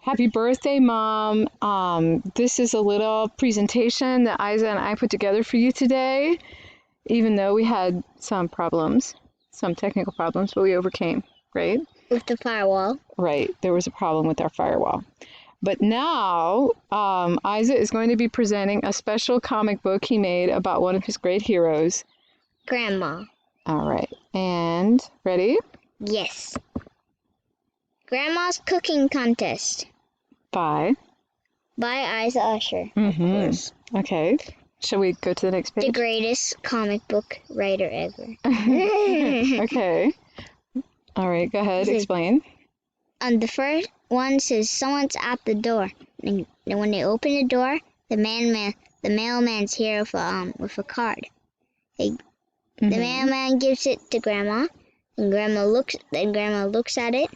Happy birthday, Mom. This is a little presentation that Isah and I put together for you today, even though we had some technical problems, but we overcame, right? With the firewall. Right. There was a problem with our firewall. But now, Isah is going to be presenting a special comic book he made about one of his great heroes. Grandma. All right. And, ready? Yes. Grandma's Cooking Contest. By Isah Usher. Mm-hmm. Okay. Shall we go to the next page? The greatest comic book writer ever. Okay. All right, go ahead. Explain. The first one says someone's at the door. And when they open the door, the mailman's here with a card. The mailman gives it to Grandma, and Grandma looks at it.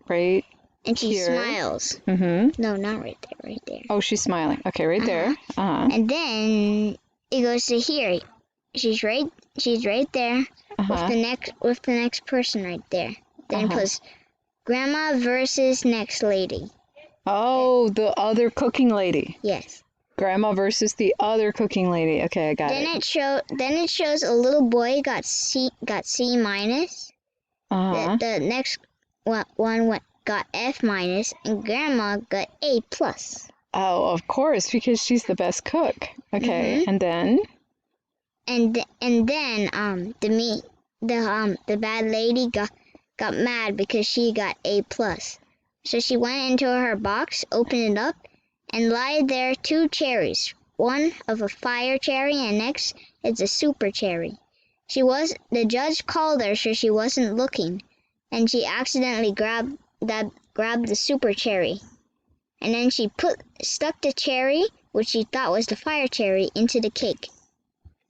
Right. And she here. Smiles. Mm-hmm. No, not right there. Right there. Oh, she's smiling. Okay, right there. And then it goes to here. She's right there with the next person right there. Then it goes Grandma versus next lady. Oh, the other cooking lady. Yes. Grandma versus the other cooking lady. Okay, I got it. Then it shows a little boy got C minus. The next one got F minus, and Grandma got A plus. Oh, of course, because she's the best cook. Okay, and then. And then the bad lady got mad because she got A plus. So she went into her box, opened it up, and lied there 2 cherries. One of a fire cherry, and next is a super cherry. The judge called her, so she wasn't looking, and she accidentally grabbed the super cherry. And then she stuck the cherry, which she thought was the fire cherry, into the cake.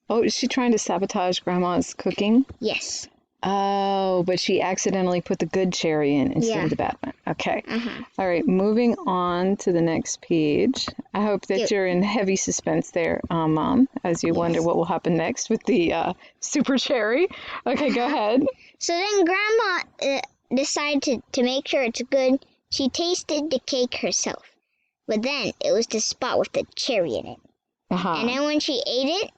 Oh, is she trying to sabotage Grandma's cooking? Yes. Oh, but she accidentally put the good cherry in instead of the bad one. Okay. All right, moving on to the next page. I hope that you're in heavy suspense there, Mom, as you wonder what will happen next with the super cherry. Okay, go ahead. So then Grandma decided to make sure it's good. She tasted the cake herself. But then it was the spot with the cherry in it. And then when she ate it,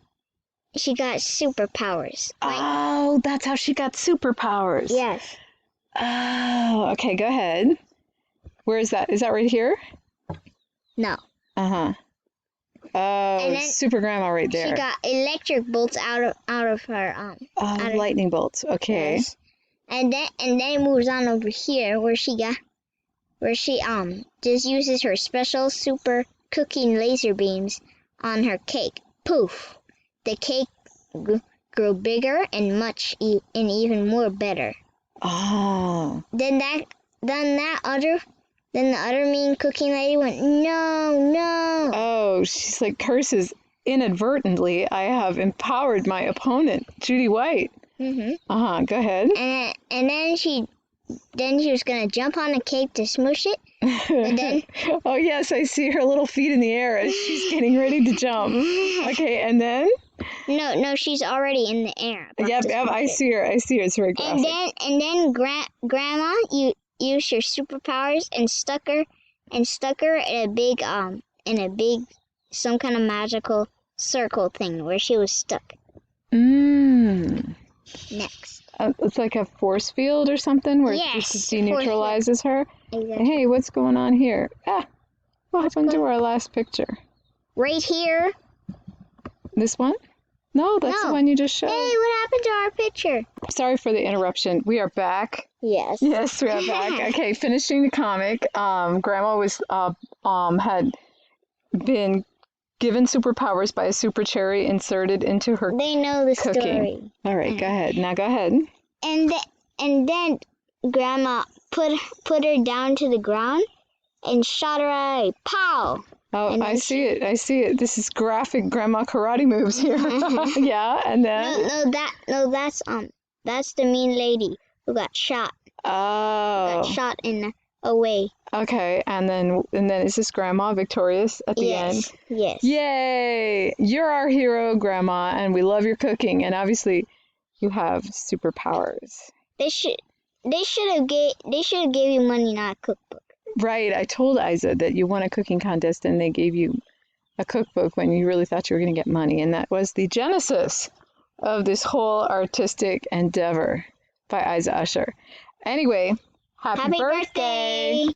she got superpowers. Oh, that's how she got superpowers. Yes. Oh, okay, go ahead. Where is that? Is that right here? No. Oh, super grandma right there. She got electric bolts out of her lightning bolts. Okay. Yes. And then it moves on over here where she just uses her special super cooking laser beams on her cake. Poof. The cake grew bigger and even more better. Oh. Then the other mean cooking lady went, no. Oh, she's like curses inadvertently. I have empowered my opponent, Judy White. Go ahead. And then she was gonna jump on the cake to smush it. And then oh yes, I see her little feet in the air as she's getting ready to jump. Okay, and then. No, she's already in the air. Yep, I see her. It's very graphic. And then Grandma, you used your superpowers and stuck her in a big some kind of magical circle thing where she was stuck. Next. It's like a force field or something where it just deneutralizes her. Exactly. Hey, what's going on here? What happened to our last picture? Right here. This one? No, that's the one you just showed. Hey, what happened to our picture? Sorry for the interruption. We are back. Yes. Yes, we are back. Okay, finishing the comic. Grandma was had been given superpowers by a super cherry inserted into her They know the cooking. Story. All right, go ahead. Now go ahead. And then Grandma put her down to the ground and shot her out. Pow! Oh, I see it. This is graphic grandma karate moves here. Yeah, and then that's the mean lady who got shot. Oh. Got shot away. Okay, and then is this grandma victorious at the end? Yes. Yay! You're our hero, Grandma, and we love your cooking, and obviously you have superpowers. They should have gave you money, not a cookbook. Right. I told Isah that you won a cooking contest and they gave you a cookbook when you really thought you were going to get money. And that was the genesis of this whole artistic endeavor by Isah Usher. Anyway, happy birthday.